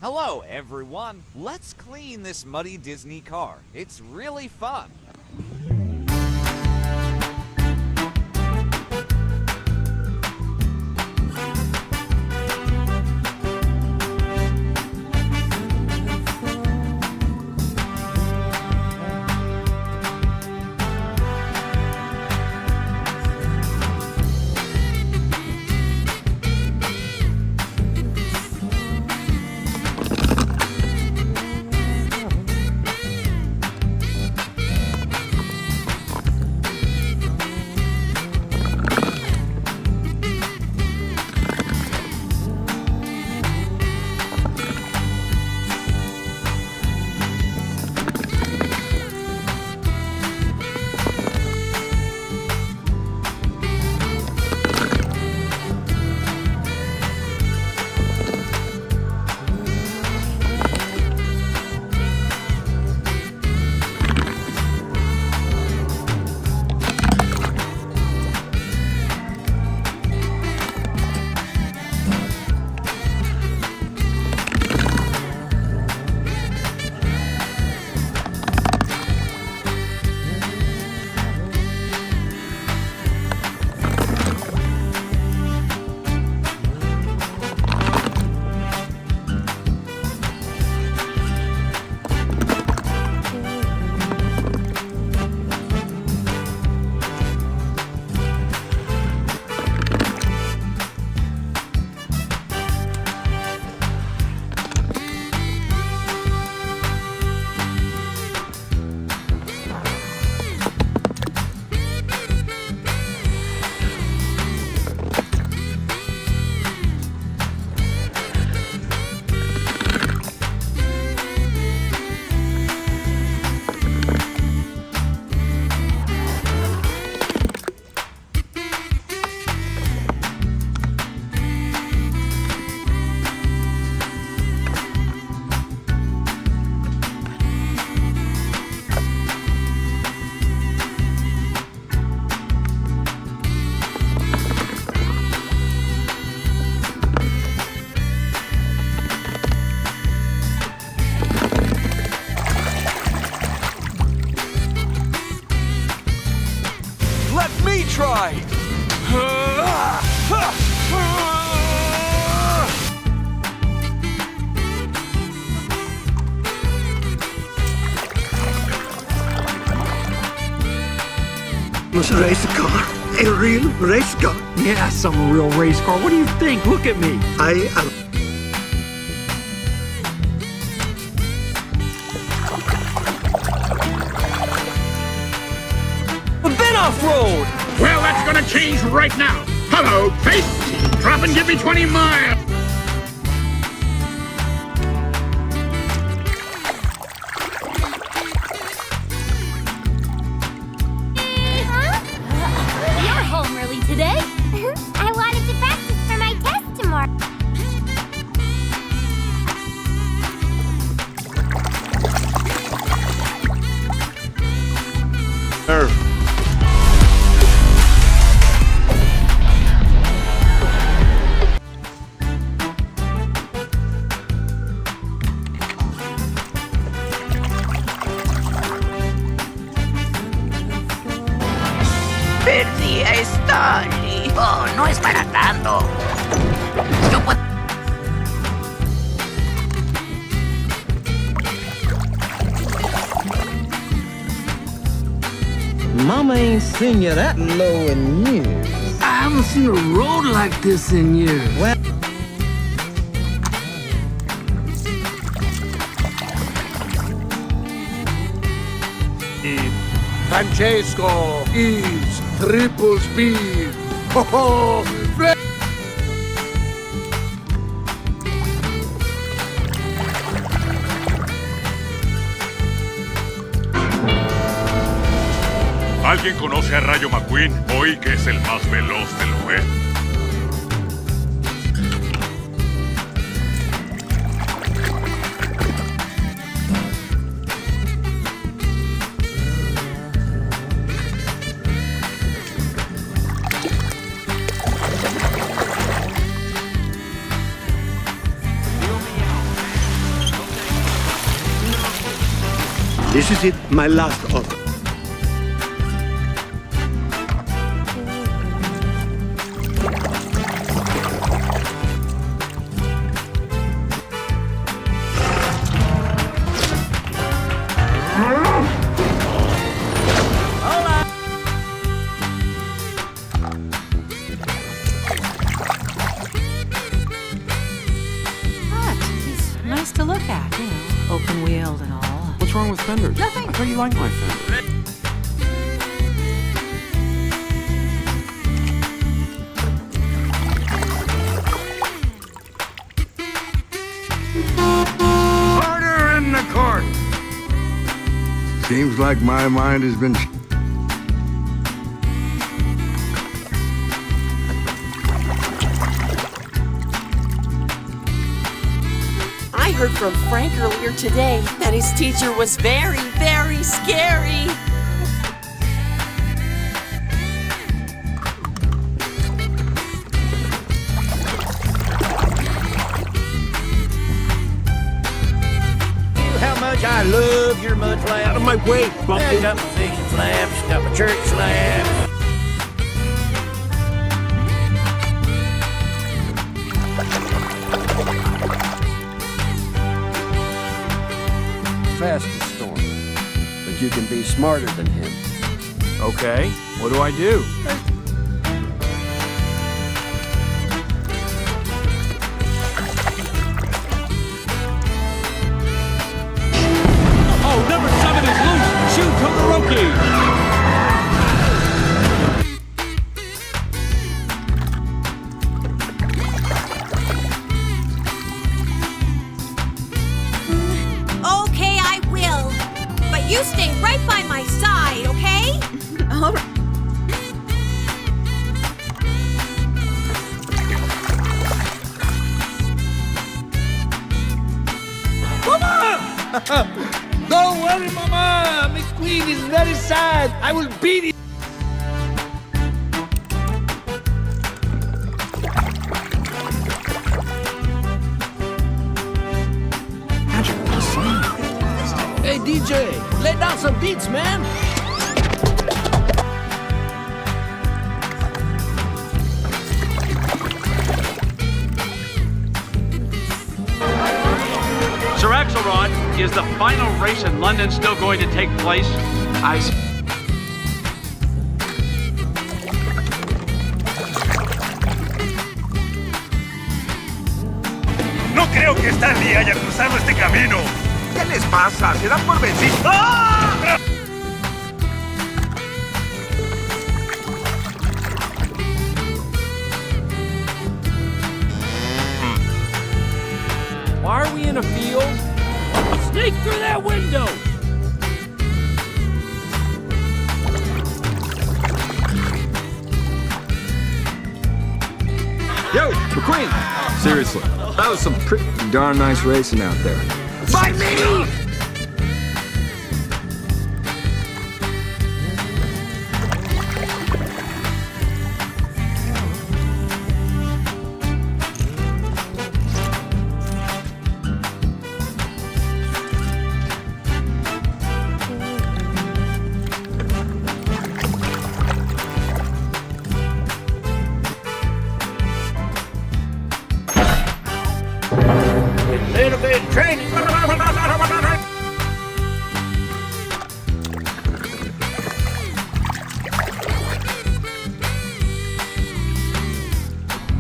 Hello, everyone. Let's clean this muddy Disney car. It's really fun. Try! Must race car. A real race car. Yes, I'm a real race car. What do you think? Look at me. I am. I've been off-road! Well, that's gonna change right now. Hello, Pace. Drop and give me 20 miles. You're home early today. I wanted to practice for my test tomorrow. Perdí a Stanley. Oh, no es para tanto. Yo puedo... Mama ain't seen you that low in years. I haven't seen a road like this in years. Well, Francesco is triple speed. Ho ho! ¿Alguien conoce a Rayo McQueen? Hoy que es el más veloz del oeste. This is it, my last offer. Nice to look at, you know, open-wheeled and all. What's wrong with fenders? Nothing. I thought you liked my fender. Order in the court! Seems like my mind has been... I heard from Frank earlier today that his teacher was very, very scary. How much I love your mud flaps. Out of my way, I Bumpy. got my fishing flaps, got my church flaps. Fastest storm, but you can be smarter than him. Okay, what do I do? Oh, number 7 is loose! Shoot, Todoroki! Okay, I will. But you stay right by my side, okay? All right. Don't worry, Mama. McQueen is very sad. I will beat him. Hey, DJ, lay down some beats, man. Sir Axelrod, is the final race in London still going to take place? No creo que Stanley haya cruzado este camino. ¿Qué les pasa? ¿Se dan por vencidos? ¡Ah! Why are we in a field? Sneak through that window! Yo, McQueen! Seriously, that was some pretty darn nice racing out there. ¡By me! Little bit of training.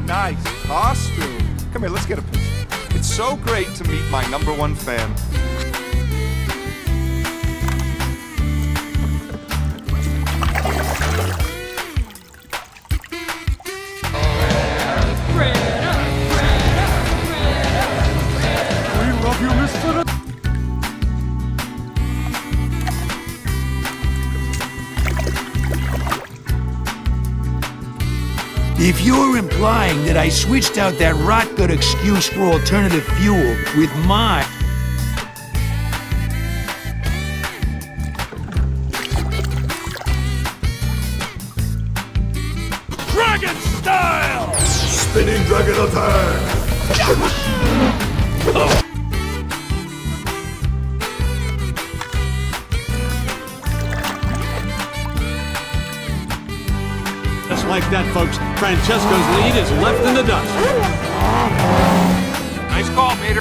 Nice costume. Come here, let's get a picture. It's so great to meet my #1 fan. We love you, Mr. If you're implying that I switched out that rot good excuse for alternative fuel with my... Dragon style! Spinning dragon attack! that, folks. Francesco's lead is left in the dust. Nice call, Mater.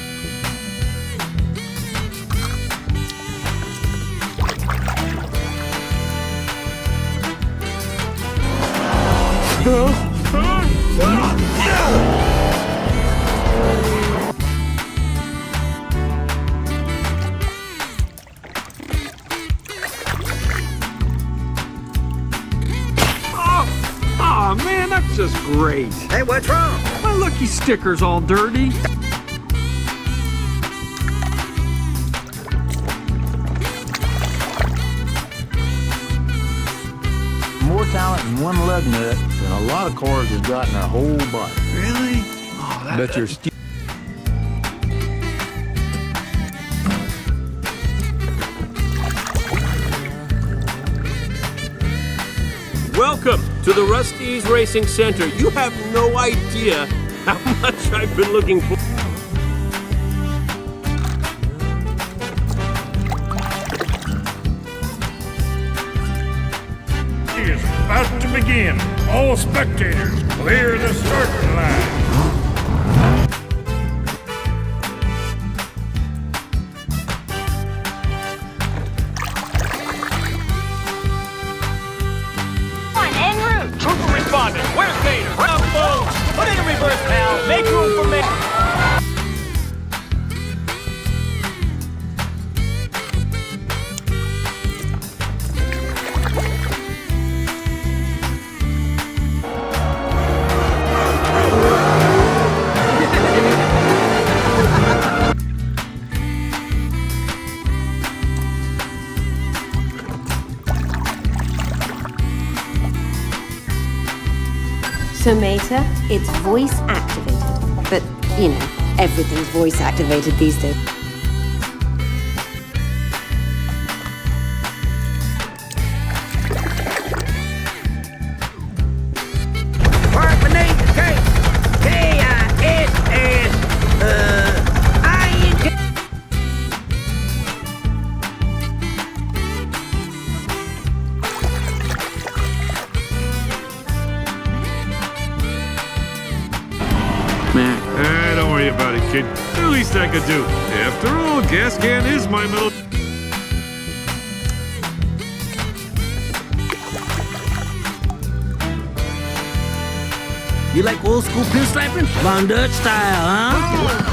Oh, man, that's just great. Hey, what's wrong? My lucky sticker's all dirty. More talent in one lug nut than a lot of cars have got in their whole body. Really? Oh, that... Bet you're Welcome to the Rusty's Racing Center. You have no idea how much I've been looking for. Is about to begin. All spectators, clear the starting line. Trooper responding. Where's Gator? Round full. Put it in reverse, pal. Make room for me. Tomica, it's voice activated. But, you know, everything's voice activated these days. Park beneath the cake. K-I-S-S. I-N-K. Don't worry about it, kid. The least I could do. After all, gas can is my middle... You like old school pinstriping? Von Dutch style, huh?